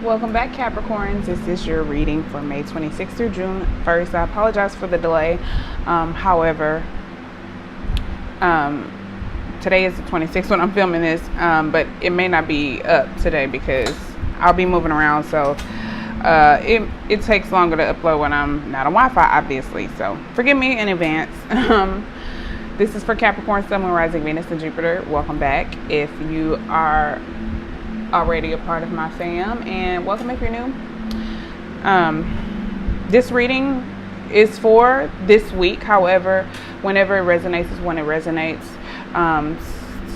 Welcome back, Capricorns. This is your reading for May 26th through June 1st. I apologize for the delay. However, today is the 26th when I'm filming this, but it may not be up today because I'll be moving around. So it takes longer to upload when I'm not on Wi-Fi, obviously. So forgive me in advance. This is for Capricorn, Sun, Moon, Rising, Venus, and Jupiter. Welcome back if you are already a part of my fam, and welcome if you're new. This reading is for this week. However, whenever it resonates is when it resonates.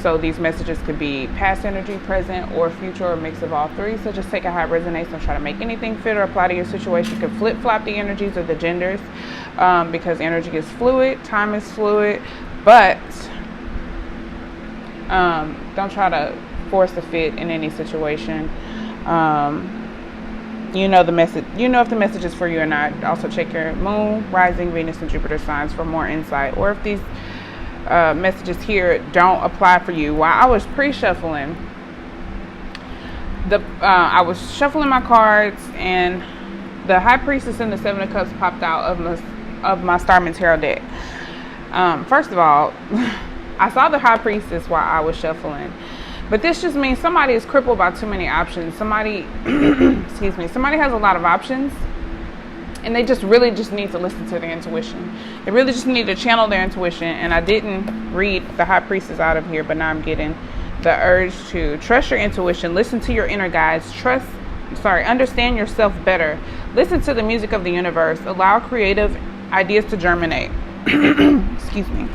So these messages could be past energy, present, or future, or a mix of all three. So just take it how it resonates. Don't try to make anything fit or apply to your situation. You can flip-flop the energies or the genders, because energy is fluid, time is fluid, but don't try to force a fit in any situation. You know the message. You know if the message is for you or not. Also check your moon, rising, Venus, and Jupiter signs for more insight, or if these messages here don't apply for you. While I was pre-shuffling, I was shuffling my cards, and the High Priestess and the Seven of Cups popped out of my Starman Tarot deck. First of all, I saw the High Priestess while I was shuffling. But this just means somebody is crippled by too many options. Somebody, excuse me, somebody has a lot of options, and they just really need to listen to their intuition. They really just need to channel their intuition. And I didn't read the High Priestess out of here, but now I'm getting the urge to trust your intuition, listen to your inner guides, understand yourself better, listen to the music of the universe, allow creative ideas to germinate. Excuse me.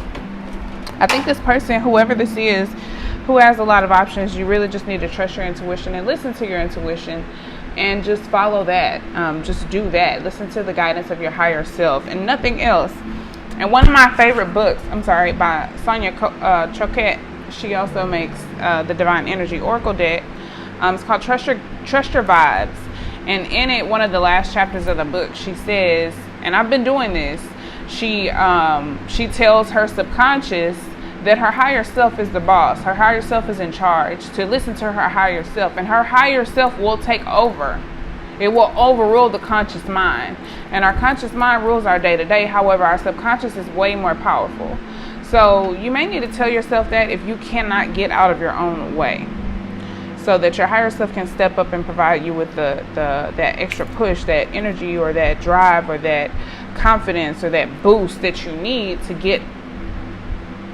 I think this person, whoever this is, who has a lot of options, you really just need to trust your intuition and listen to your intuition and just follow that. Just do that. Listen to the guidance of your higher self and nothing else. And one of my favorite books, by Sonia Choquette, she also makes the Divine Energy Oracle deck. It's called Trust Your Vibes. And in it, one of the last chapters of the book, she says, and I've been doing this, she tells her subconscious that her higher self is the boss. Her higher self is in charge, to listen to her higher self, and her higher self will take over. It will overrule the conscious mind, and our conscious mind rules our day-to-day. However, our subconscious is way more powerful. So you may need to tell yourself that if you cannot get out of your own way, so that your higher self can step up and provide you with that extra push, that energy, or that drive, or that confidence, or that boost that you need to get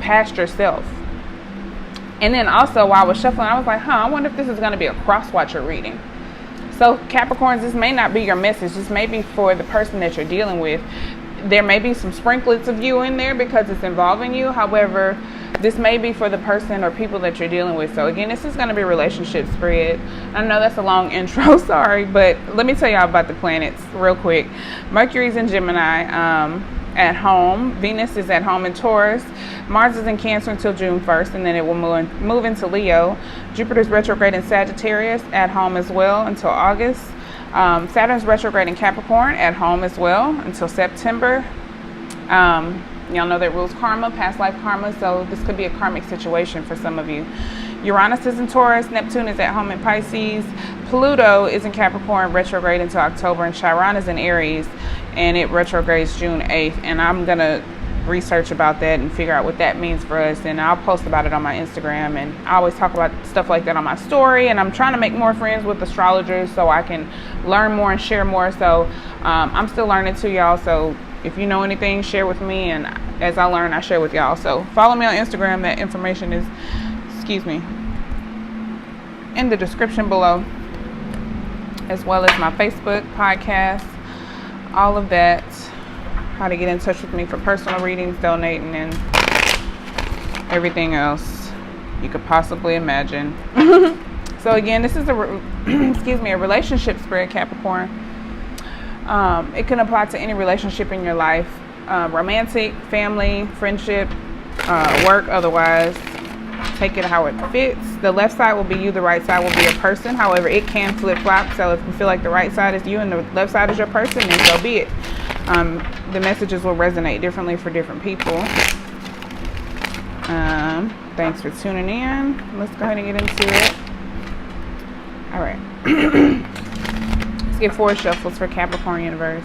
past yourself. And then also while I was shuffling, I was like, I wonder if this is going to be a cross-watcher reading. So Capricorns, this may not be your message. This may be for the person that you're dealing with. There may be some sprinklets of you in there because it's involving you. However, this may be for the person or people that you're dealing with. So again, this is going to be a relationship spread. I know that's a long intro, sorry, but let me tell y'all about the planets real quick. Mercury's in Gemini, at home. Venus is at home in Taurus. Mars is in Cancer until June 1st, and then it will move into Leo. Jupiter's retrograde in Sagittarius, at home as well until August. Saturn's retrograde in Capricorn, at home as well until September. Y'all know that rules karma, past life karma, so this could be a karmic situation for some of you. Uranus is in Taurus. Neptune is at home in Pisces. Pluto is in Capricorn, retrograde until October, and Chiron is in Aries, and it retrogrades June 8th. And I'm going to research about that and figure out what that means for us, and I'll post about it on my Instagram. And I always talk about stuff like that on my story, and I'm trying to make more friends with astrologers so I can learn more and share more. So I'm still learning too, y'all. So if you know anything, share with me, and as I learn, I share with y'all. So follow me on Instagram. That information is, in the description below, as well as my Facebook, podcast, all of that. How to get in touch with me for personal readings, donating, and everything else you could possibly imagine. So again, this is a relationship spread, Capricorn. It can apply to any relationship in your life, romantic, family, friendship, work, otherwise. Take it how it fits. The left side will be you, the right side will be a person. However, it can flip-flop. So if you feel like the right side is you and the left side is your person, then so be it. The messages will resonate differently for different people. Thanks for tuning in. Let's go ahead and get into it. All right. get 4 shuffles for Capricorn universe.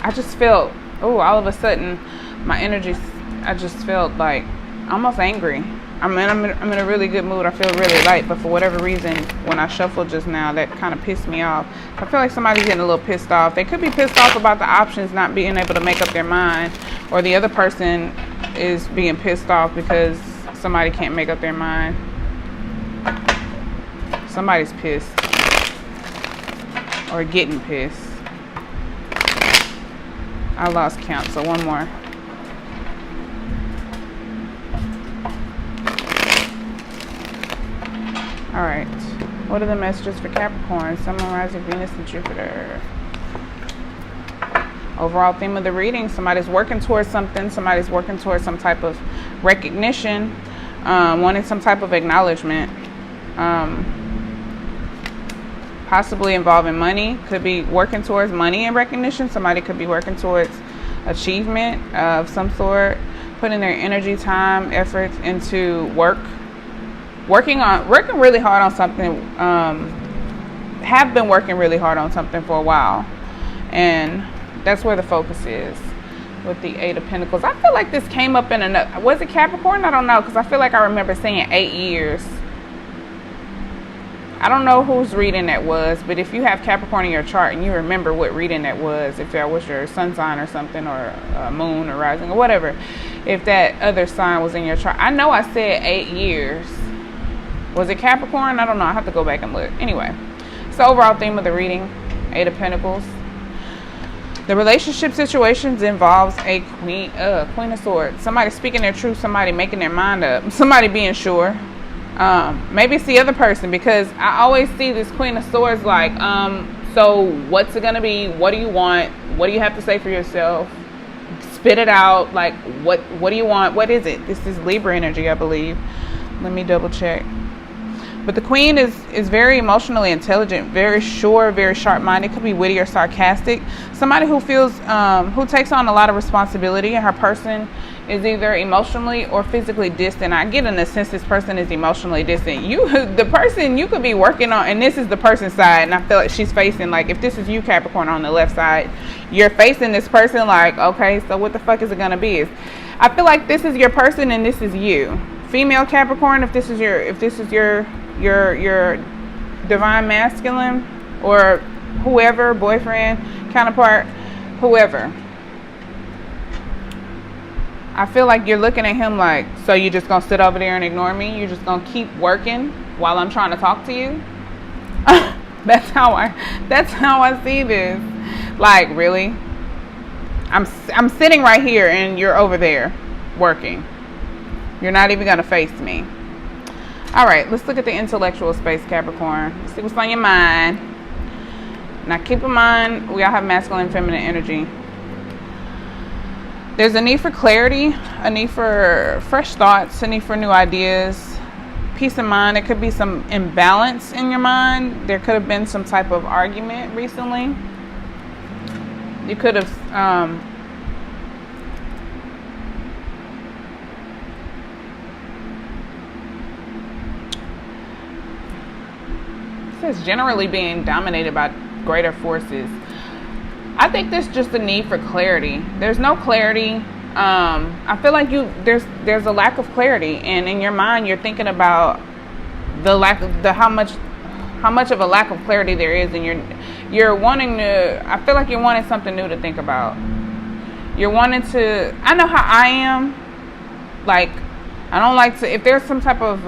I just felt, oh, all of a sudden, my energy, I just felt like almost angry. I'm in a really good mood. I feel really light, but for whatever reason, when I shuffled just now, that kind of pissed me off. I feel like somebody's getting a little pissed off. They could be pissed off about the options not being able to make up their mind, or the other person is being pissed off because somebody can't make up their mind. Somebody's pissed or getting pissed. I lost count, so one more. All right. What are the messages for Capricorn? Sun, Moon, Rising, Venus, and Jupiter. Overall theme of the reading: somebody's working towards something. Somebody's working towards some type of recognition, wanting some type of acknowledgement. Possibly involving money. Could be working towards money and recognition. Somebody could be working towards achievement of some sort, putting their energy, time, efforts into working really hard on something. Have been working really hard on something for a while, and that's where the focus is with the 8 of Pentacles. I feel like this came up in another, was it Capricorn? I don't know, because I feel like I remember saying 8 years. I don't know whose reading that was, but if you have Capricorn in your chart and you remember what reading that was, if that was your sun sign or something, or moon or rising or whatever, if that other sign was in your chart. I know I said 8 years. Was it Capricorn? I don't know. I have to go back and look. Anyway, so overall theme of the reading, 8 of Pentacles. The relationship situations involves a Queen of Swords. Somebody speaking their truth, somebody making their mind up, somebody being sure. Maybe it's the other person, because I always see this Queen of Swords like, so what's it gonna be? What do you want? What do you have to say for yourself? Spit it out. Like, what do you want? What is it? This is Libra energy, I believe. Let me double check. But the Queen is very emotionally intelligent, very sure, very sharp-minded. Could be witty or sarcastic. Somebody who feels, who takes on a lot of responsibility, and her person is either emotionally or physically distant. I get in the sense this person is emotionally distant. The person you could be working on, and this is the person's side, and I feel like she's facing, like, if this is you, Capricorn, on the left side, you're facing this person like, okay, so what the fuck is it gonna be? I feel like this is your person and this is you. Female Capricorn, if this is your divine masculine, or whoever, boyfriend, counterpart, whoever. I feel like you're looking at him like, so you just gonna sit over there and ignore me? You're just gonna keep working while I'm trying to talk to you? That's how I see this. Like, really? I'm sitting right here and you're over there working. You're not even gonna face me. All right, let's look at the intellectual space, Capricorn. Let's see what's on your mind. Now, keep in mind, we all have masculine and feminine energy. There's a need for clarity, a need for fresh thoughts, a need for new ideas, peace of mind. There could be some imbalance in your mind. There could have been some type of argument recently. You could have... is generally being dominated by greater forces. I think there's just a need for clarity. There's no clarity. I feel like there's a lack of clarity, and in your mind you're thinking about how much of a lack of clarity there is, and you're wanting to, I feel like you're wanting something new to think about. You're wanting to, I know how I am, like, I don't like to, if there's some type of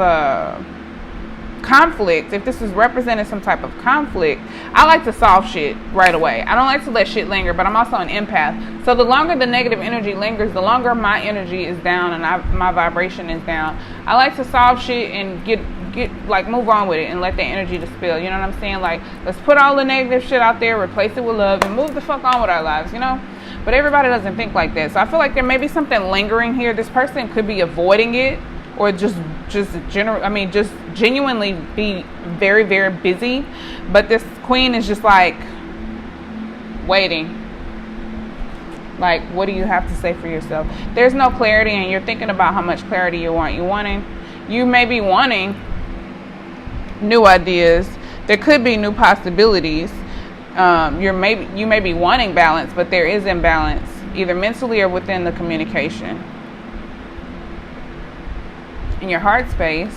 conflict, if this is representing some type of conflict, I like to solve shit right away. I don't like to let shit linger, but I'm also an empath. So the longer the negative energy lingers, the longer my energy is down and my vibration is down. I like to solve shit and get like move on with it and let the energy dispel. You know what I'm saying? Like, let's put all the negative shit out there, replace it with love, and move the fuck on with our lives, you know? But everybody doesn't think like that. So I feel like there may be something lingering here. This person could be avoiding it, or just genuinely be very, very busy. But this queen is just like waiting. Like, what do you have to say for yourself? There's no clarity, and you're thinking about how much clarity you want. You may be wanting new ideas. There could be new possibilities. You may be wanting balance, but there is imbalance, either mentally or within the communication. In your heart space,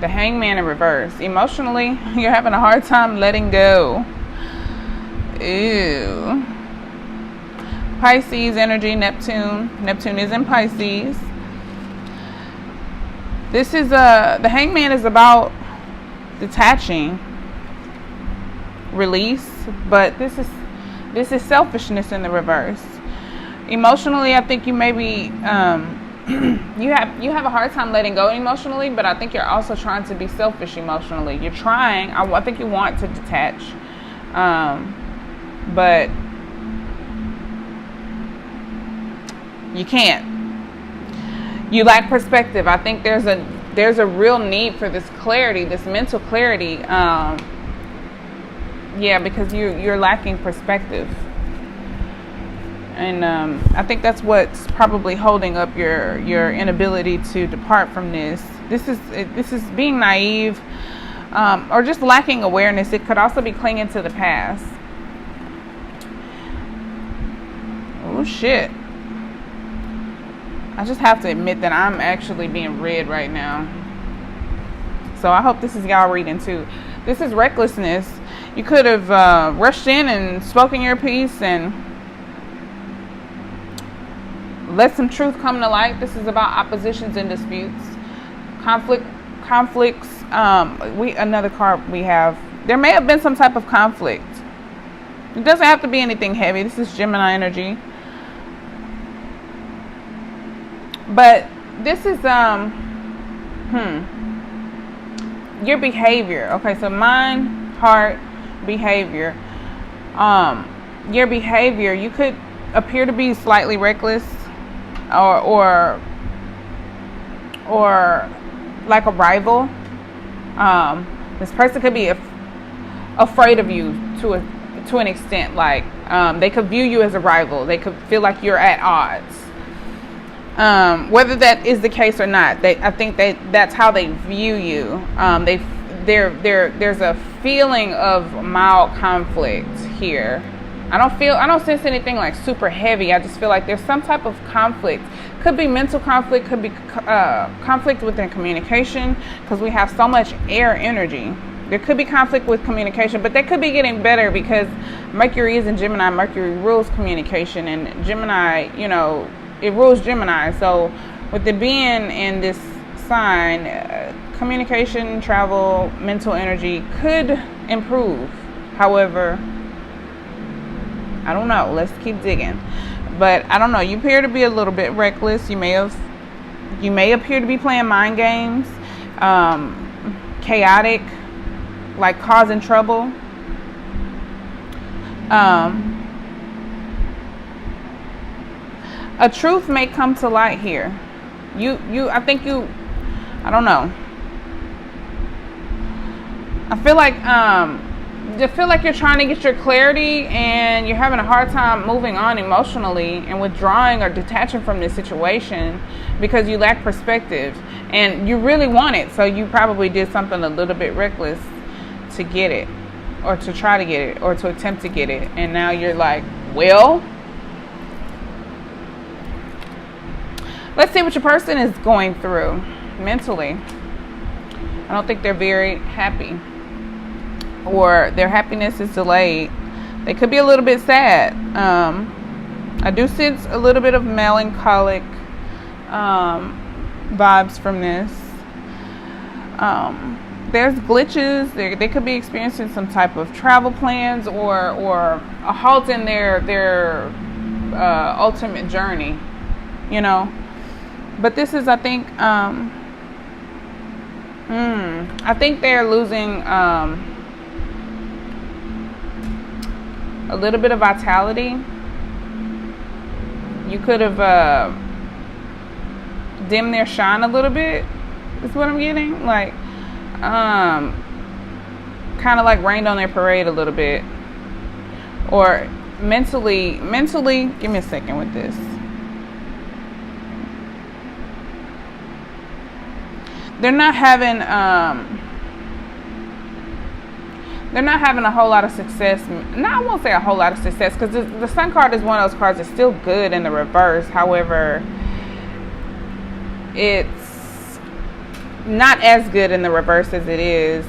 the Hangman in reverse. Emotionally, you're having a hard time letting go. Ew. Pisces energy, Neptune. Neptune is in Pisces. This is the Hangman is about detaching, release, but this is selfishness in the reverse. Emotionally, I think you may be you have a hard time letting go emotionally, but I think you're also trying to be selfish emotionally. You're trying. I think you want to detach, but you can't. You lack perspective. I think there's a real need for this clarity, this mental clarity. Because you're lacking perspective. And I think that's what's probably holding up your inability to depart from this. This is being naive, or just lacking awareness. It could also be clinging to the past. Oh shit! I just have to admit that I'm actually being read right now. So I hope this is y'all reading too. This is recklessness. You could have rushed in and spoken your piece and let some truth come to light. This is about oppositions and disputes, conflicts. Another card we have. There may have been some type of conflict. It doesn't have to be anything heavy. This is Gemini energy, but this is your behavior. Okay, so mind, heart, behavior. Your behavior. You could appear to be slightly reckless. Or like a rival. This person could be afraid of you to an extent. Like they could view you as a rival. They could feel like you're at odds. Whether that is the case or not, I think that's how they view you. There's a feeling of mild conflict here. I don't sense anything like super heavy. I just feel like there's some type of conflict. Could be mental conflict, could be conflict within communication, because we have so much air energy. There could be conflict with communication, but that could be getting better because Mercury is in Gemini. Mercury rules communication, and Gemini, it rules Gemini. So with it being in this sign, communication, travel, mental energy could improve. However, I don't know. Let's keep digging. But I don't know. You appear to be a little bit reckless. You may appear to be playing mind games, chaotic, like causing trouble. A truth may come to light here. I don't know. I feel like you're trying to get your clarity and you're having a hard time moving on emotionally and withdrawing or detaching from this situation because you lack perspective and you really want it. So you probably did something a little bit reckless to get it, or to try to get it, or to attempt to get it. And now you're like, well, let's see what your person is going through mentally. I don't think they're very happy, or their happiness is delayed. They could be a little bit sad. I do sense a little bit of melancholic vibes from this. There's glitches. They could be experiencing some type of travel plans or a halt in their ultimate journey, But this is, I think, I think they're losing a little bit of vitality. You could have dimmed their shine a little bit, is what I'm getting. Like, kind of like rained on their parade a little bit. Or mentally, give me a second with this. They're not having, they're not having a whole lot of success. No, I won't say a whole lot of success, because the Sun card is one of those cards that's still good in the reverse. However, it's not as good in the reverse as it is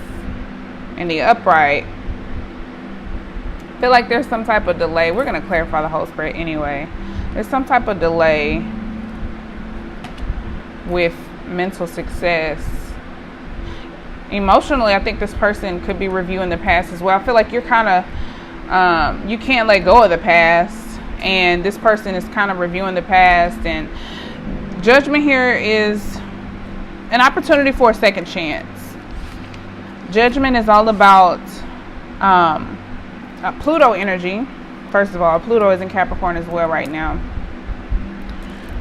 in the upright. I feel like there's some type of delay. We're going to clarify the whole spread anyway. There's some type of delay with mental success. Emotionally, I think this person could be reviewing the past as well. I feel like you're kind of, you can't let go of the past, and this person is kind of reviewing the past. And Judgment here is an opportunity for a second chance. Judgment is all about Pluto energy. First of all, Pluto is in Capricorn as well right now.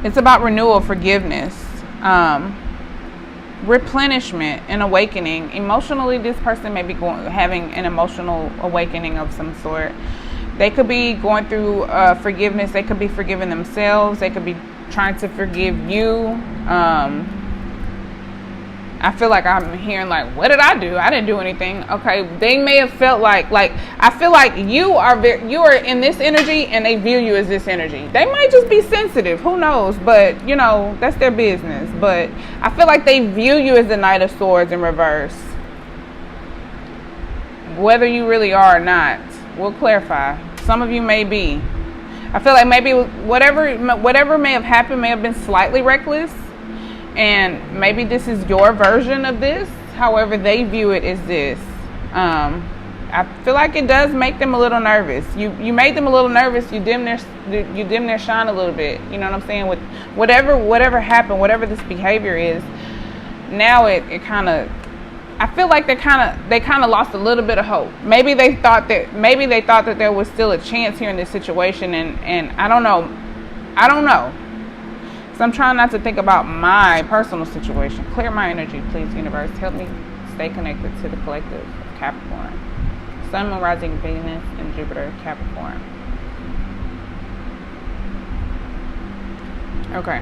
It's about renewal, forgiveness, replenishment and awakening. Emotionally, this person may be having an emotional awakening of some sort. They could be going through forgiveness. They could be forgiving themselves. They could be trying to forgive you. I feel like I'm hearing like, what did I do? I didn't do anything. Okay, they may have felt like I feel like you are in this energy and they view you as this energy. They might just be sensitive, who knows? But you know, that's their business. But I feel like they view you as the Knight of Swords in reverse. Whether you really are or not, we'll clarify. Some of you may be. I feel like maybe whatever may have happened may have been slightly reckless. And maybe this is your version of this. However, they view it as this. I feel like it does make them a little nervous. You made them a little nervous. You dim their shine a little bit. You know what I'm saying? With whatever happened, whatever this behavior is, now it kind of. I feel like they kind of lost a little bit of hope. Maybe they thought that there was still a chance here in this situation, and I don't know. So I'm trying not to think about my personal situation. Clear my energy, please, universe. Help me stay connected to the collective of Capricorn. Sun, Moon, Rising, Venus, and Jupiter, Capricorn. Okay.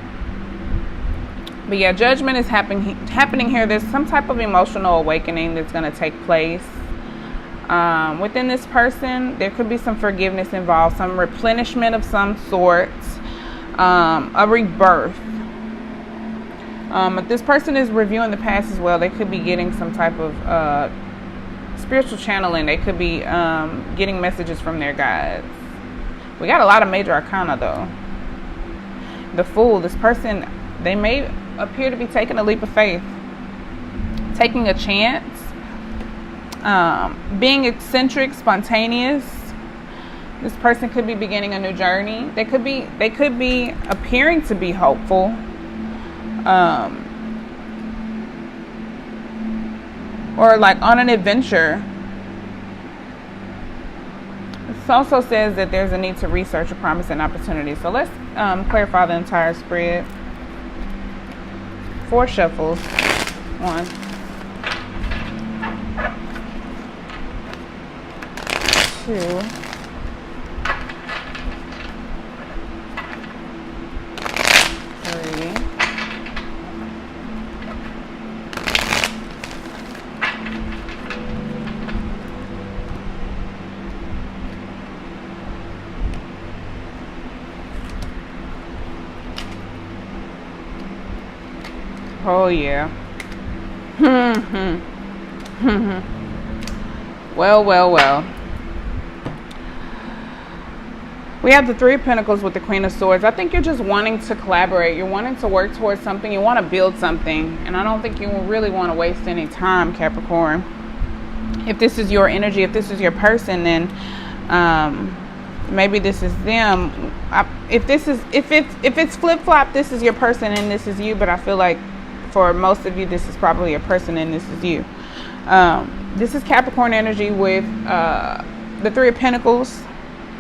But yeah, judgment is happening here. There's some type of emotional awakening that's going to take place within this person. There could be some forgiveness involved, some replenishment of some sort. A rebirth. If this person is reviewing the past as well, they could be getting some type of spiritual channeling. They could be getting messages from their guides. We got a lot of major arcana though. The Fool, this person, they may appear to be taking a leap of faith, taking a chance, being eccentric, spontaneous. This person could be beginning a new journey. They could be appearing to be hopeful. Or like on an adventure. This also says that there's a need to research a promise and opportunity. So let's clarify the entire spread. 4 shuffles. 1, 2, 3, 4. Oh yeah. Well. We have the 3 of Pentacles with the Queen of Swords. I think you're just wanting to collaborate. You're wanting to work towards something. You want to build something. And I don't think you really want to waste any time, Capricorn. If this is your energy, if this is your person, then maybe this is them. If it's flip-flop, this is your person and this is you. But I feel like for most of you, this is probably a person and this is you. This is Capricorn energy with the 3 of Pentacles.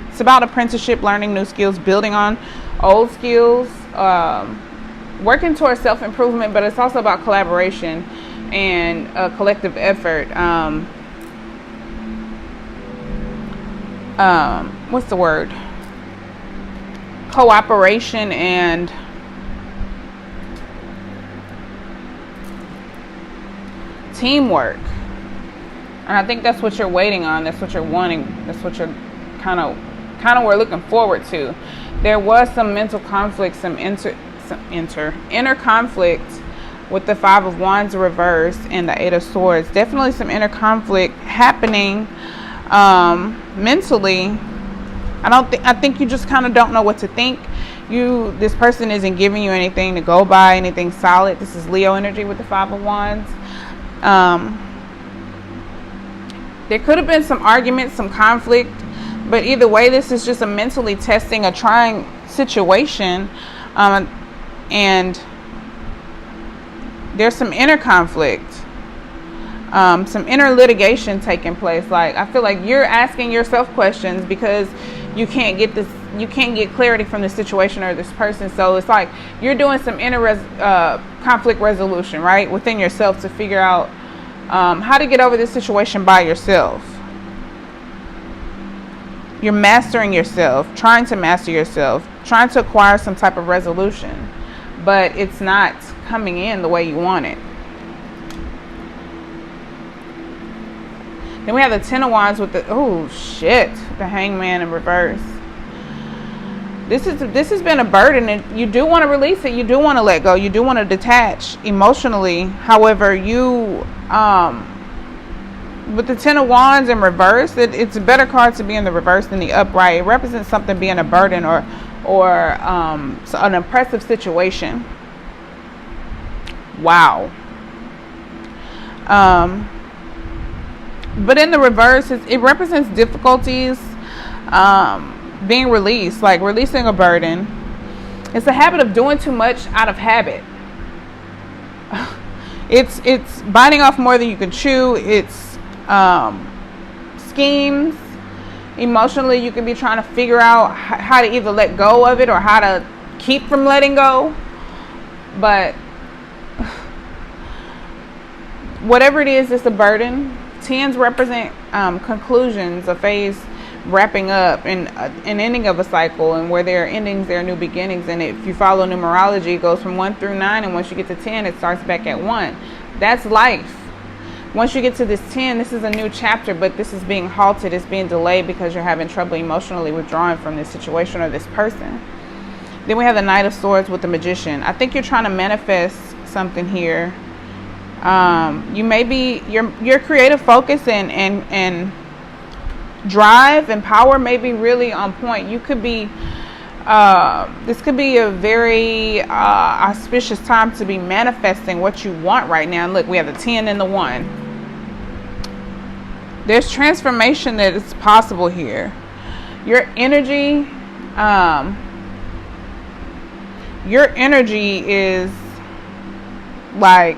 It's about apprenticeship, learning new skills, building on old skills, working towards self-improvement, but it's also about collaboration and collective effort. What's the word? Cooperation and teamwork. And I think that's what you're waiting on. That's what you're wanting. That's what you're kind of we're looking forward to. There was some mental conflict, some inner conflict with the Five of Wands reversed and the Eight of Swords. Definitely some inner conflict happening mentally. I think you just kind of don't know what to think. This person isn't giving you anything to go by, anything solid. This is Leo energy with the Five of Wands. There could have been some arguments, some conflict, but either way, this is just a mentally testing, a trying situation, and there's some inner conflict, some inner litigation taking place. Like, I feel like you're asking yourself questions because you can't get clarity from the situation or this person. So it's like you're doing some inner conflict resolution, right, within yourself to figure out how to get over this situation by yourself. You're mastering yourself, trying to master yourself, trying to acquire some type of resolution, but it's not coming in the way you want it. Then we have the Ten of Wands with the the Hangman in reverse. This has been a burden, and you do want to release it. You do want to let go. You do want to detach emotionally. However, you with the Ten of Wands in reverse, it's a better card to be in the reverse than the upright. It represents something being a burden or an oppressive situation. Wow. But in the reverse, it represents difficulties being released, like releasing a burden. It's a habit of doing too much out of habit. It's biting off more than you can chew. It's schemes. Emotionally, you could be trying to figure out how to either let go of it or how to keep from letting go. But whatever it is, it's a burden. Tens represent conclusions, a phase wrapping up, and an ending of a cycle. And where there are endings, there are new beginnings. And if you follow numerology, it goes from 1 through 9, and once you get to 10, it starts back at 1. That's life. Once you get to this 10, this is a new chapter, but this is being halted. It's being delayed because you're having trouble emotionally withdrawing from this situation or this person. Then we have the Knight of Swords with the Magician. I think you're trying to manifest something here. You may be your creative focus and drive and power may be really on point. You could be this could be a very auspicious time to be manifesting what you want right now. And look, we have the 10 and the 1. There's transformation that is possible here. Your energy is like,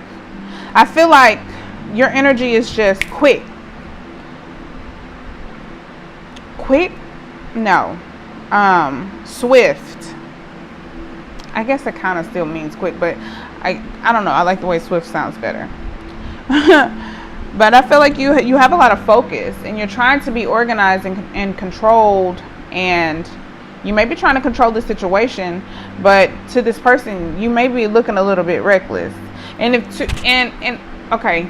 I feel like your energy is just quick. No. Swift. I guess it kind of still means quick, but I don't know. I like the way swift sounds better. But I feel like you have a lot of focus, and you're trying to be organized and controlled, and you may be trying to control the situation, but to this person, you may be looking a little bit reckless. And okay.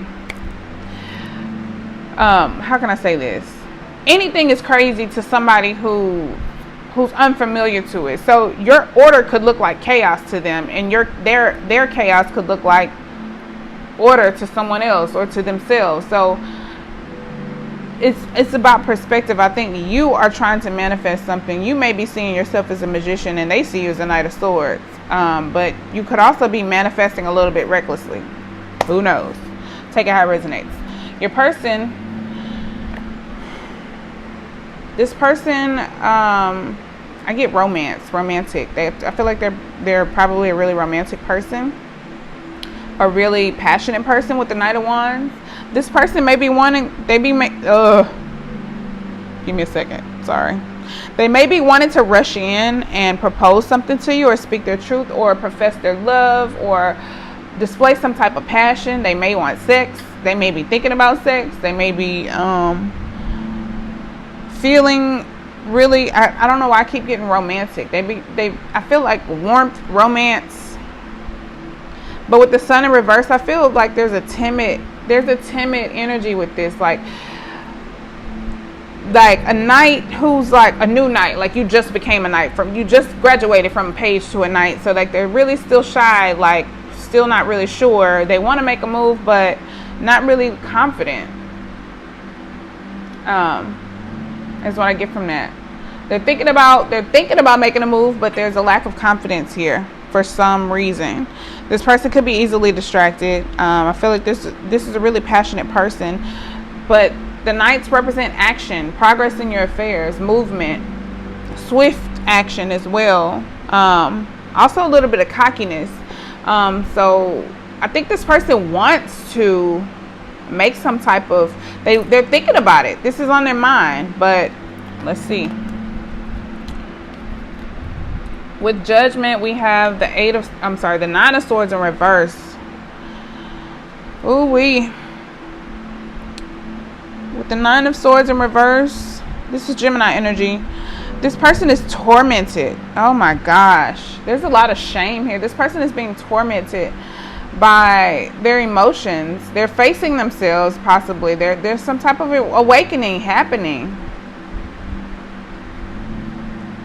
How can I say this? Anything is crazy to somebody who's unfamiliar to it. So your order could look like chaos to them, and their chaos could look like order to someone else or to themselves. So it's about perspective. I think you are trying to manifest something. You may be seeing yourself as a magician, and they see you as a Knight of Swords. But you could also be manifesting a little bit recklessly. Who knows? Take it how it resonates. Your person. This person, I get romantic. I feel like they're probably a really romantic person, a really passionate person with the Knight of Wands. This person may be wanting. Give me a second. Sorry. They may be wanting to rush in and propose something to you, or speak their truth, or profess their love, or display some type of passion. They may want sex. They may be thinking about sex. They may be feeling really, I don't know why I keep getting romantic. I feel like warmth, romance, But with the sun in reverse, I feel like there's a timid energy with this, like a knight who's like a new knight, like you just became a knight, you just graduated from a page to a knight. So like they're really still shy, like still not really sure. They want to make a move, but not really confident. Is what I get from that. They're thinking about making a move, but there's a lack of confidence here for some reason. This person could be easily distracted. I feel like this is a really passionate person, but the knights represent action, progress in your affairs, movement, swift action as well. Also a little bit of cockiness. So I think this person wants to make some type of, they're thinking about it. This is on their mind, but let's see. With Judgment, we have the the Nine of Swords in reverse. Ooh-wee. With the Nine of Swords in reverse, this is Gemini energy. This person is tormented. Oh my gosh. There's a lot of shame here. This person is being tormented by their emotions. They're facing themselves, possibly. There's some type of awakening happening.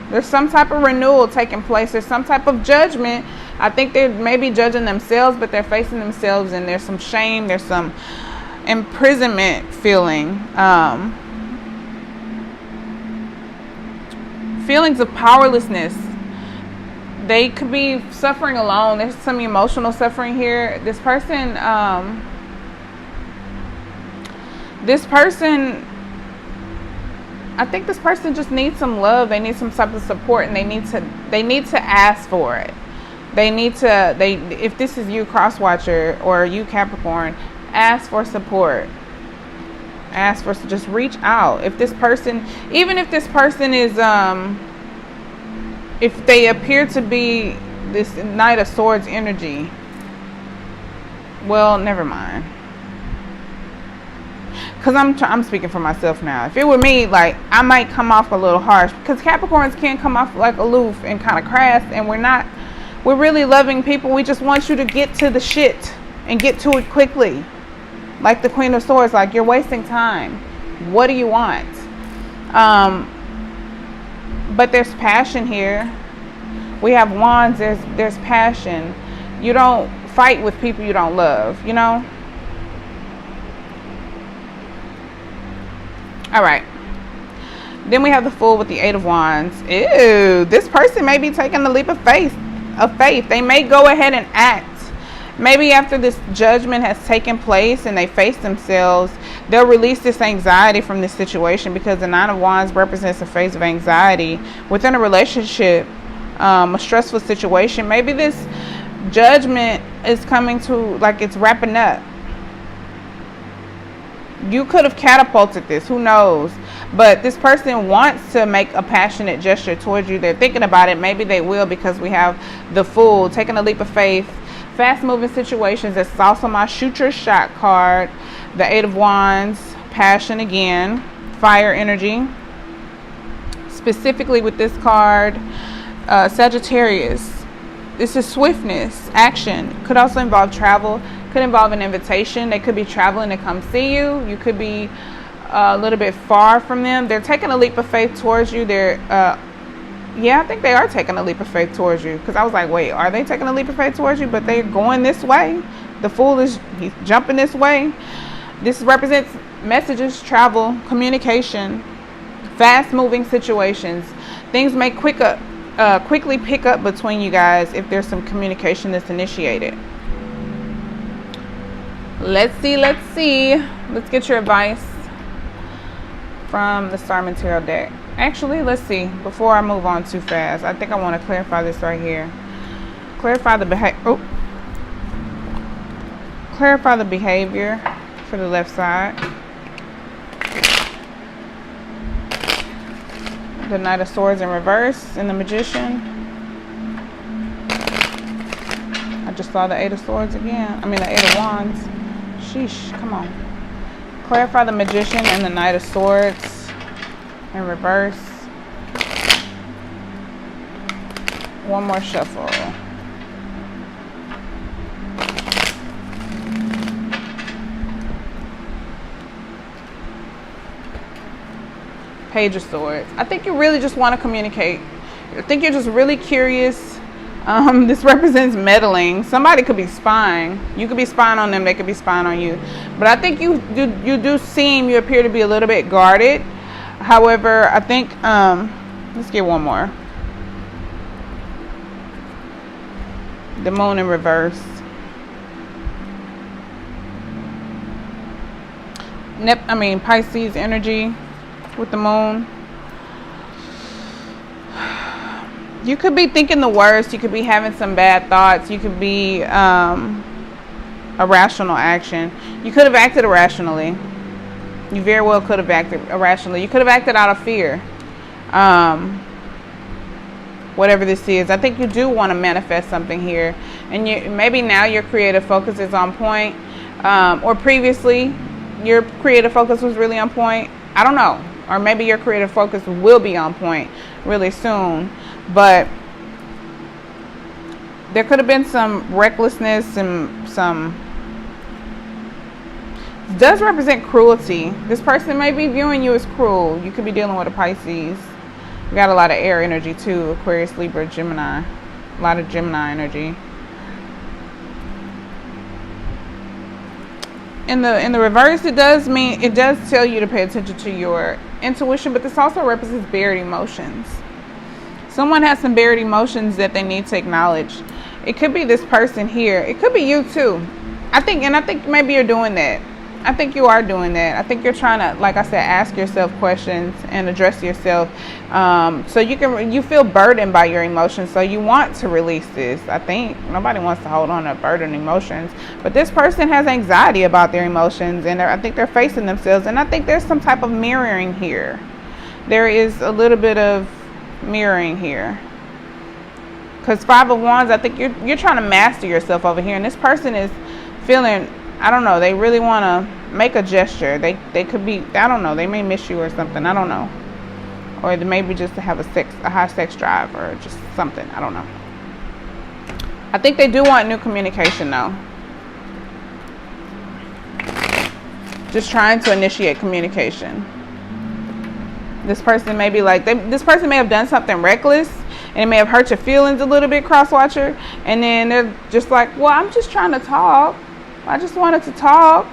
There's some type of renewal taking place. There's some type of judgment. I think they're maybe judging themselves, but they're facing themselves, and there's some shame. There's some imprisonment feeling. Feelings of powerlessness. They could be suffering alone. There's some emotional suffering here. This person, I think this person just needs some love. They need some type of support, and they need to ask for it. If this is you, cross watcher, or you, Capricorn, ask for support. Ask for, just reach out. If this person, even if this person is, if they appear to be this Knight of Swords energy, well, never mind. Because I'm speaking for myself now. If it were me, like, I might come off a little harsh, because Capricorns can come off like aloof and kind of crass, and we're really loving people. We just want you to get to the shit and get to it quickly. Like the Queen of Swords, like, you're wasting time. What do you want? But there's passion here. We have Wands. There's passion. You don't fight with people you don't love, you know? All right. Then we have the Fool with the Eight of Wands. Ew. This person may be taking a leap of faith. They may go ahead and act. Maybe after this judgment has taken place and they face themselves, they'll release this anxiety from this situation, because the Nine of Wands represents a phase of anxiety within a relationship, a stressful situation. Maybe this judgment is coming to, like, it's wrapping up. You could have catapulted this, who knows? But this person wants to make a passionate gesture towards you. They're thinking about it. Maybe they will, because we have the Fool, taking a leap of faith, fast moving situations. That's also my shoot your shot card. The Eight of Wands, passion again, fire energy. Specifically with this card, Sagittarius, this is swiftness, action. Could also involve travel, could involve an invitation. They could be traveling to come see you. You could be a little bit far from them. They're taking a leap of faith towards you. Yeah, I think they are taking a leap of faith towards you, because I was like, wait, are they taking a leap of faith towards you? But they're going this way. The Fool he's jumping this way. This represents messages, travel, communication, fast moving situations. Things may quickly pick up between you guys if there's some communication that's initiated. Let's see. Let's get your advice from the Star Tarot deck. Actually, let's see. Before I move on too fast, I think I want to clarify this right here. Clarify the behavior for the left side. The Knight of Swords in reverse and the Magician. I just saw the Eight of Swords again. I mean the Eight of Wands. Sheesh, come on. Clarify the Magician and the Knight of Swords in reverse. One more shuffle. Page of Swords. I think you really just want to communicate. I think you're just really curious. This represents meddling. Somebody could be spying. You could be spying on them. They could be spying on you. But I think you appear to be a little bit guarded. However, I think, let's get one more. The Moon in reverse. Pisces energy with the Moon. You could be thinking the worst. You could be having some bad thoughts. You could be irrational action. You could have acted irrationally. You very well could have acted irrationally. You could have acted out of fear. Whatever this is, I think you do want to manifest something here, and maybe now your creative focus is on point, or previously your creative focus was really on point. I don't know, or maybe your creative focus will be on point really soon. But there could have been some recklessness and some. It does represent cruelty. This person may be viewing you as cruel. You could be dealing with a Pisces. We got a lot of air energy too. Aquarius, Libra, Gemini. A lot of Gemini energy. In the reverse, it does tell you to pay attention to your intuition, but this also represents buried emotions. Someone has some buried emotions that they need to acknowledge. It could be this person here. It could be you too. I think maybe you're doing that. I think you are doing that. I think you're trying to, like I said, ask yourself questions and address yourself. So you feel burdened by your emotions. So you want to release this. I think nobody wants to hold on to burdened emotions. But this person has anxiety about their emotions, and I think they're facing themselves. And I think there's some type of mirroring here. There is a little bit of mirroring here. Because Five of Wands, I think you're trying to master yourself over here. And this person is feeling, I don't know, they really want to make a gesture. They could be, I don't know, they may miss you or something. I don't know. Or maybe just to have a high sex drive or just something. I don't know. I think they do want new communication though. Just trying to initiate communication. This person may be like, this person may have done something reckless, and it may have hurt your feelings a little bit, cross-watcher. And then they're just like, well, I'm just trying to talk. I just wanted to talk.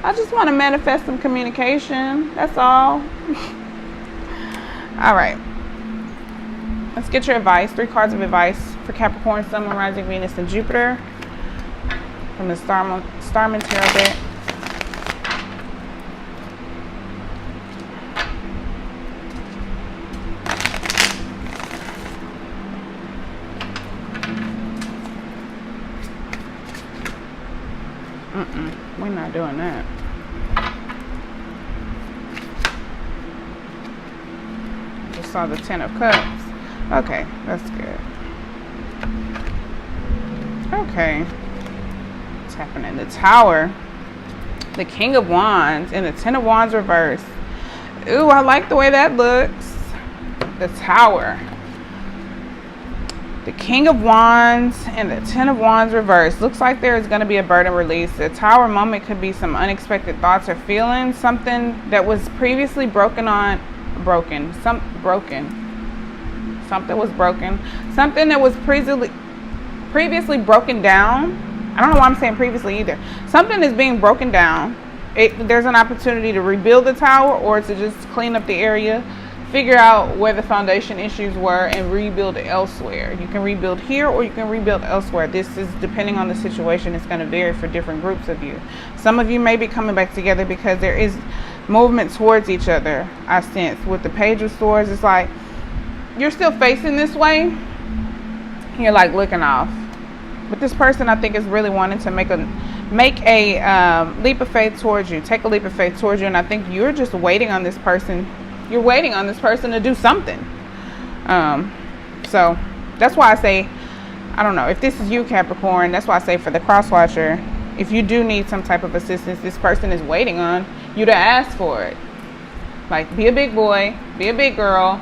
I just want to manifest some communication. That's all. All right. Let's get your advice. 3 cards of advice for Capricorn, Sun, Moon, Rising, Venus, and Jupiter from the Starman Tarot deck. We're not doing that. Just saw the 10 of Cups. Okay, that's good. Okay. What's happening? The Tower. The King of Wands and the 10 of Wands reverse. Ooh, I like the way that looks. The Tower. The King of Wands and the 10 of Wands reverse. Looks like there is going to be a burden release. The Tower moment could be some unexpected thoughts or feelings. Something that was previously Something was broken. Something that was previously broken down. I don't know why I'm saying previously either. Something is being broken down. There's an opportunity to rebuild the tower or to just clean up the area. Figure out where the foundation issues were and rebuild elsewhere. You can rebuild here or you can rebuild elsewhere. This is depending on the situation. It's going to vary for different groups of you. Some of you may be coming back together because there is movement towards each other. I sense with the Page of Swords, it's like you're still facing this way. You're like looking off. But this person, I think, is really wanting to make a leap of faith towards you. Take a leap of faith towards you. And I think you're just waiting on this person. You're waiting on this person to do something. So that's why I say, I don't know, if this is you, Capricorn, that's why I say for the cross-watcher, if you do need some type of assistance, this person is waiting on you to ask for it. Like, be a big boy, be a big girl.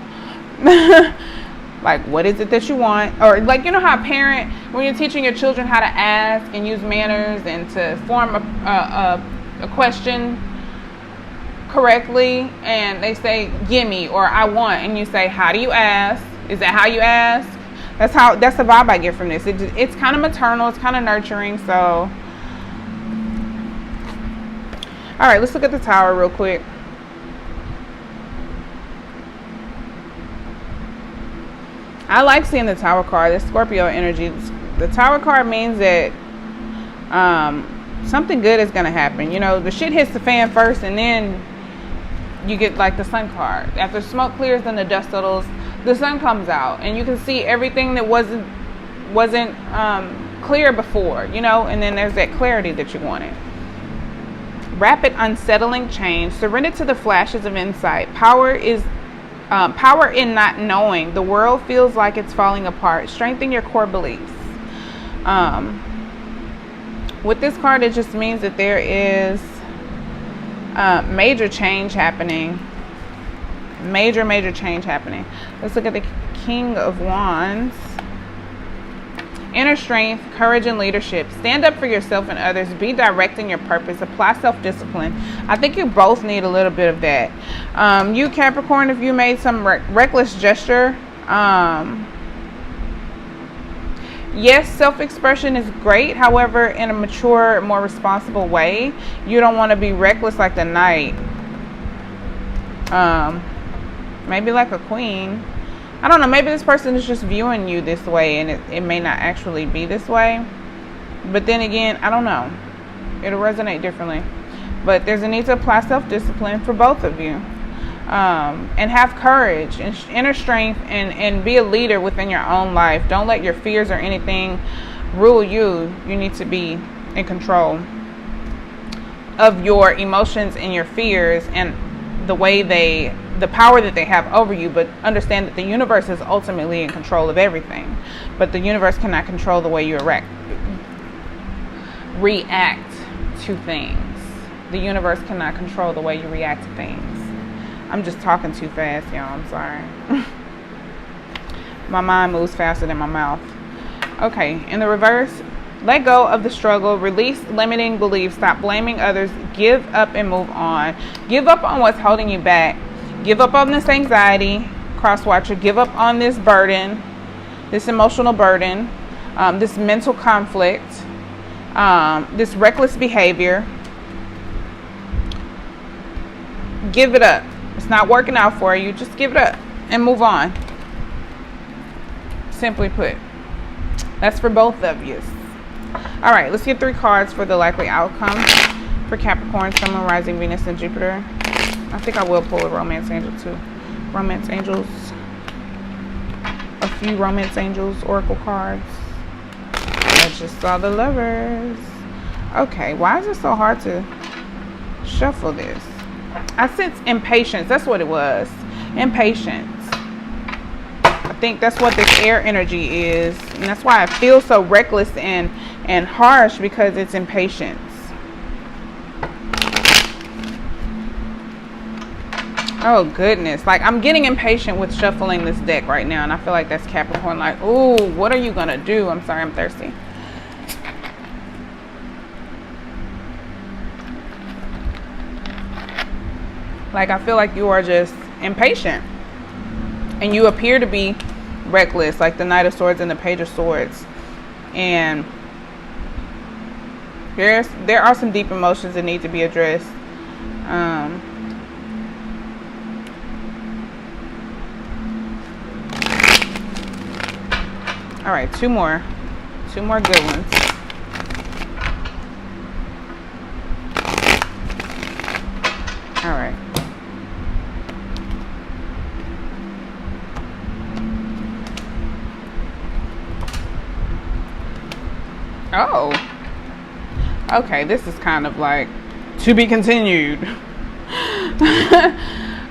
Like, what is it that you want? Or like, you know how a parent, when you're teaching your children how to ask and use manners and to form a question correctly and they say gimme or I want, and you say, how do you ask? Is that how you ask? That's the vibe I get from this. It's kind of maternal, it's kind of nurturing. So all right, let's look at the Tower real quick. I like seeing the Tower card. The Scorpio energy. The Tower card means that something good is going to happen. You know, the shit hits the fan first, and then you get like the Sun card. After smoke clears, then the dust settles, the sun comes out, and you can see everything that wasn't clear before, you know, and then there's that clarity that you wanted. Rapid, unsettling change. Surrender to the flashes of insight. Power in not knowing. The world feels like it's falling apart. Strengthen your core beliefs. With this card, it just means that there is major change happening. Major change happening. Let's look at the King of Wands. Inner strength, courage, and leadership. Stand up for yourself and others. Be direct in your purpose. Apply self-discipline. I think you both need a little bit of that. You, Capricorn, if you made some reckless gesture, yes, self-expression is great. However, in a mature, more responsible way. You don't want to be reckless like the Knight. Maybe like a Queen. I don't know, maybe this person is just viewing you this way, and it may not actually be this way. But then again, I don't know. It'll resonate differently. But there's a need to apply self-discipline for both of you. And have courage and inner strength, and be a leader within your own life. Don't let your fears or anything rule you. You need to be in control of your emotions and your fears and the power that they have over you, but understand that the universe is ultimately in control of everything. But the universe cannot control the way you react to things. The universe cannot control the way you react to things. I'm just talking too fast, y'all. I'm sorry. My mind moves faster than my mouth. Okay, in the reverse, let go of the struggle. Release limiting beliefs. Stop blaming others. Give up and move on. Give up on what's holding you back. Give up on this anxiety, cross-watcher. Give up on this burden, this emotional burden, this mental conflict, this reckless behavior. Give it up. It's not working out for you. Just give it up and move on. Simply put. That's for both of you. All right, let's get 3 cards for the likely outcome for Capricorn, Sun, Moon, Rising, Venus, and Jupiter. I think I will pull a Romance Angel too. Romance Angels. A few Romance Angels Oracle cards. I just saw the Lovers. Okay, why is it so hard to shuffle this? I sense impatience. That's what it was. Impatience. I think that's what this air energy is. And that's why I feel so reckless and harsh, because it's impatience. Oh goodness, like I'm getting impatient with shuffling this deck right now, and I feel like that's Capricorn. Like, ooh, what are you gonna do? I'm sorry, I'm thirsty. Like, I feel like you are just impatient, and you appear to be reckless, like the Knight of Swords and the Page of Swords. And there are some deep emotions that need to be addressed. All right, two more good ones. All right. Oh. Okay, this is kind of like to be continued.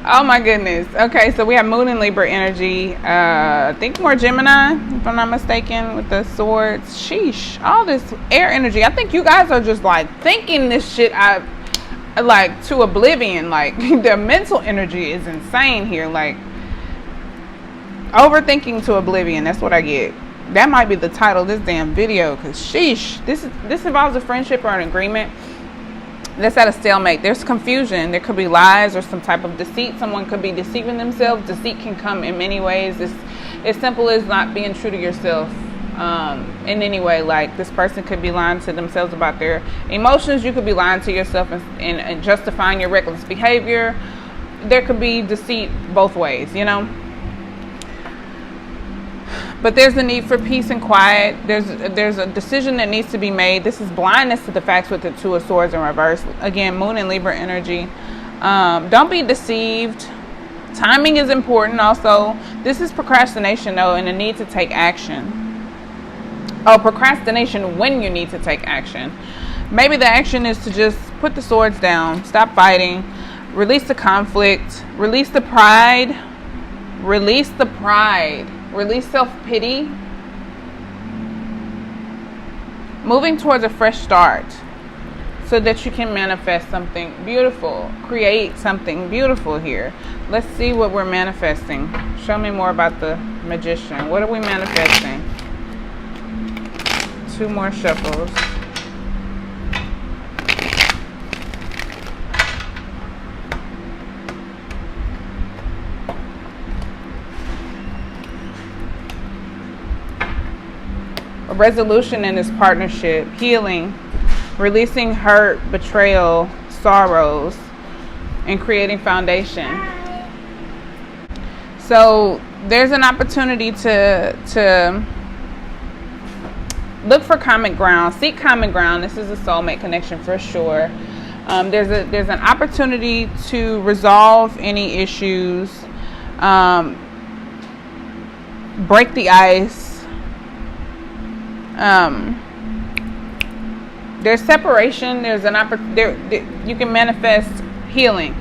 Oh my goodness. Okay, so we have Moon and Libra energy. I think more Gemini, if I'm not mistaken, with the swords. Sheesh. All this air energy. I think you guys are just like thinking this shit like to oblivion. Like the mental energy is insane here. Like overthinking to oblivion. That's what I get. That might be the title of this damn video, because sheesh. This involves a friendship or an agreement. that's at a stalemate. There's confusion. There could be lies or some type of deceit. Someone could be deceiving themselves. Deceit can come in many ways. It's as simple as not being true to yourself in any way. Like, this person could be lying to themselves about their emotions. You could be lying to yourself and justifying your reckless behavior. There could be deceit both ways, you know. But there's a need for peace and quiet. There's a decision that needs to be made. This is blindness to the facts with the Two of Swords in reverse. Again, Moon and Libra energy. Don't be deceived. Timing is important also. This is procrastination though, and a need to take action. Oh, procrastination when you need to take action. Maybe the action is to just put the swords down, stop fighting, release the conflict, release the pride, release self-pity, moving towards a fresh start so that you can manifest something beautiful, create something beautiful here. Let's see what we're manifesting. Show me more about the Magician. What are we manifesting? 2 more shuffles. A resolution in this partnership, healing, releasing hurt, betrayal, sorrows, and creating foundation. So there's an opportunity to look for common ground, seek common ground. This is a soulmate connection for sure. There's an opportunity to resolve any issues, break the ice. There's separation. There's an opportunity. You can manifest healing.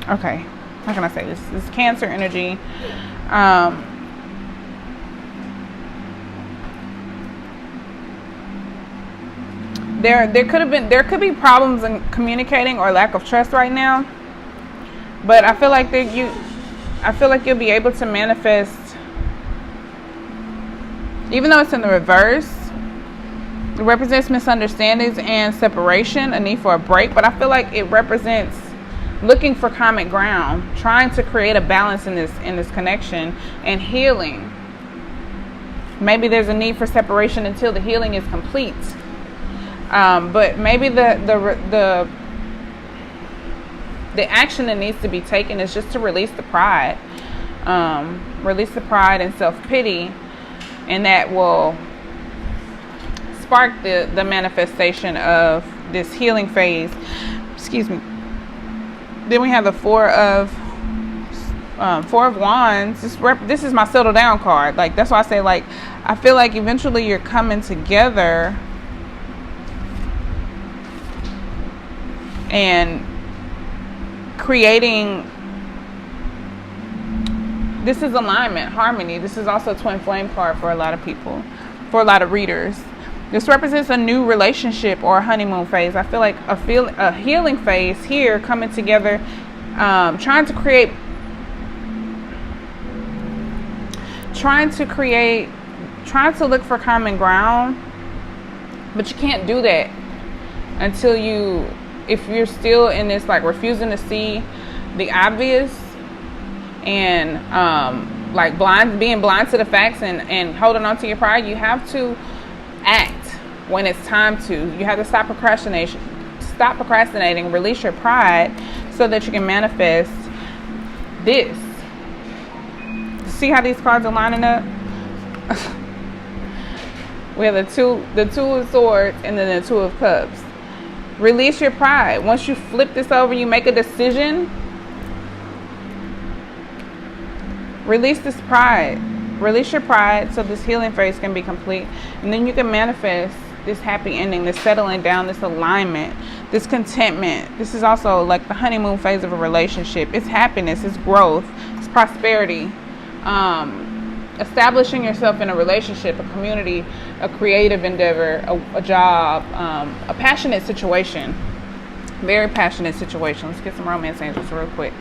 Okay, how can I say this? This is Cancer energy. There could be problems in communicating or lack of trust right now, but I feel like you'll be able to manifest. Even though it's in the reverse, it represents misunderstandings and separation, a need for a break. But I feel like it represents looking for common ground, trying to create a balance in this connection, and healing. Maybe there's a need for separation until the healing is complete. But maybe the action that needs to be taken is just to release the pride, and self-pity. And that will spark the manifestation of this healing phase. Excuse me. Then we have the Four of Wands. This is my settle down card. Like, that's why I say, like, I feel like eventually you're coming together and creating. This is alignment, harmony. This is also a twin flame card for a lot of people, for a lot of readers. This represents a new relationship or a honeymoon phase. I feel like a healing phase here, coming together, trying to look for common ground. But you can't do that until if you're still in this, like, refusing to see the obvious, and being blind to the facts and holding on to your pride. You have to act when it's time to. You have to stop procrastinating, release your pride so that you can manifest this. See how these cards are lining up? We have the two of Swords and then the Two of Cups. Release your pride. Once you flip this over, you make a decision. Release this pride. Release your pride so this healing phase can be complete. And then you can manifest this happy ending, this settling down, this alignment, this contentment. This is also like the honeymoon phase of a relationship. It's happiness, it's growth, it's prosperity. Establishing yourself in a relationship, a community, a creative endeavor, a job, a passionate situation. Very passionate situation. Let's get some romance angels real quick.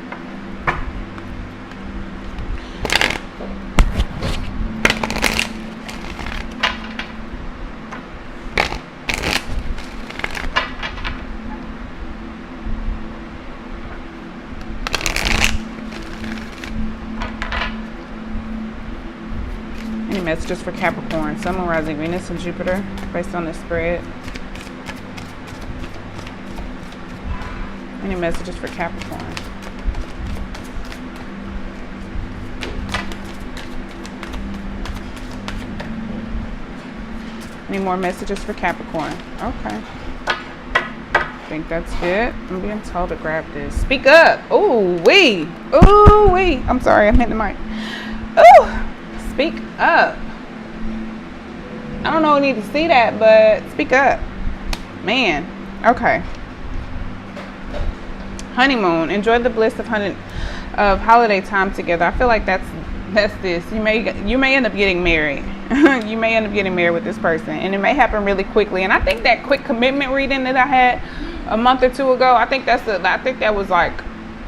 messages for Capricorn, Sun, Moon, Rising, Venus, and Jupiter based on this spread. Any messages for Capricorn? Any more messages for Capricorn? Okay. I think that's it. I'm being told to grab this. Speak up. Ooh, wee. Ooh, wee. I'm sorry, I'm hitting the mic. Ooh, speak up. I don't know who needs to see that, but speak up. Man. Okay. Honeymoon. Enjoy the bliss of holiday time together. I feel like that's this. You may end up getting married. You may end up getting married with this person, and it may happen really quickly. And I think that quick commitment reading that I had a month or two ago, I think that was like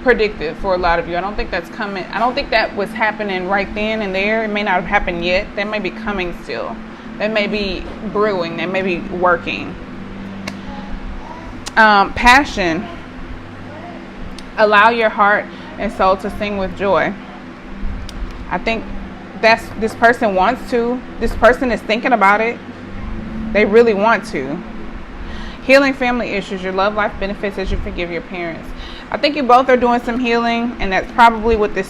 predictive for a lot of you. I don't think that's coming. I don't think that was happening right then and there. It may not have happened yet. That may be coming still. That may be brewing. That may be working. Passion. Allow your heart and soul to sing with joy. I think this person wants to. This person is thinking about it. They really want to. Healing family issues. Your love life benefits as you forgive your parents. I think you both are doing some healing, and that's probably what this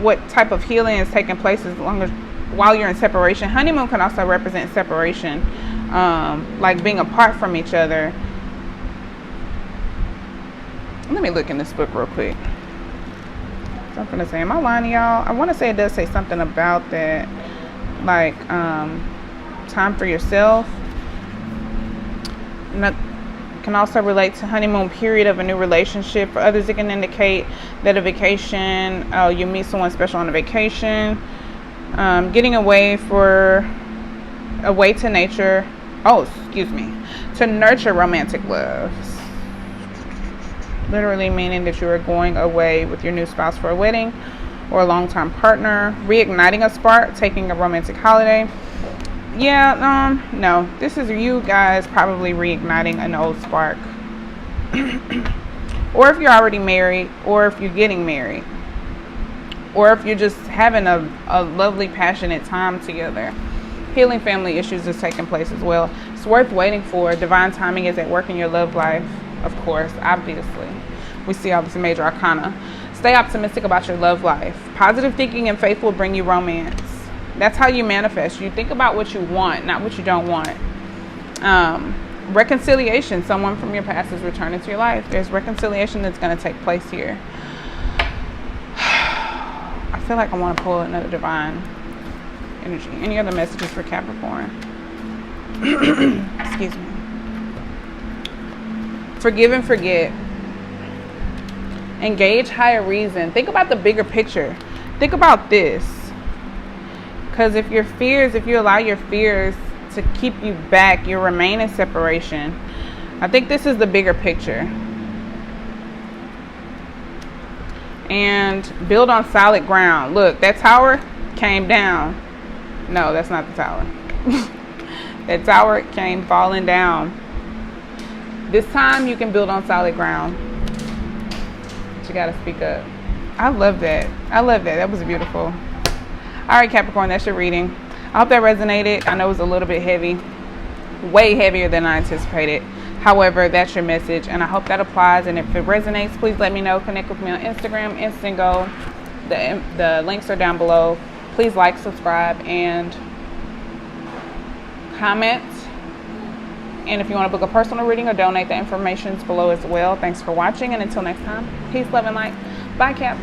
what type of healing is taking place as long as while you're in separation. Honeymoon can also represent separation, like being apart from each other. Let me look in this book real quick. So I'm gonna say, am I lying to y'all? I want to say it does say something about that, like time for yourself. And that can also relate to honeymoon period of a new relationship. For others, it can indicate that a vacation, you meet someone special on a vacation, getting away to nature. Oh, excuse me, to nurture romantic love. Literally meaning that you are going away with your new spouse for a wedding or a long-term partner. Reigniting a spark, taking a romantic holiday. Yeah, no. This is you guys probably reigniting an old spark. Or if you're already married, or if you're getting married, or if you're just having a lovely, passionate time together. Healing family issues is taking place as well. It's worth waiting for. Divine timing is at work in your love life. Of course, obviously. We see all this major arcana. Stay optimistic about your love life. Positive thinking and faith will bring you romance. That's how you manifest. You think about what you want, not what you don't want. Reconciliation. Someone from your past is returning to your life. There's reconciliation that's going to take place here. I feel like I want to pull another divine energy. Any other messages for Capricorn? Excuse me. Forgive and forget. Engage higher reason. Think about the bigger picture. Think about this. Because if you allow your fears to keep you back, you remain in separation. I think this is the bigger picture. And build on solid ground. Look, that tower came down. No, that's not the tower. That tower came falling down. This time you can build on solid ground. But you gotta speak up. I love that. That was beautiful. All right, Capricorn, that's your reading. I hope that resonated. I know it was a little bit heavy, way heavier than I anticipated. However, that's your message, and I hope that applies. And if it resonates, please let me know. Connect with me on Instagram, Instantgo. The links are down below. Please like, subscribe, and comment. And if you want to book a personal reading or donate, the information is below as well. Thanks for watching, and until next time, peace, love, and light. Bye, Caps.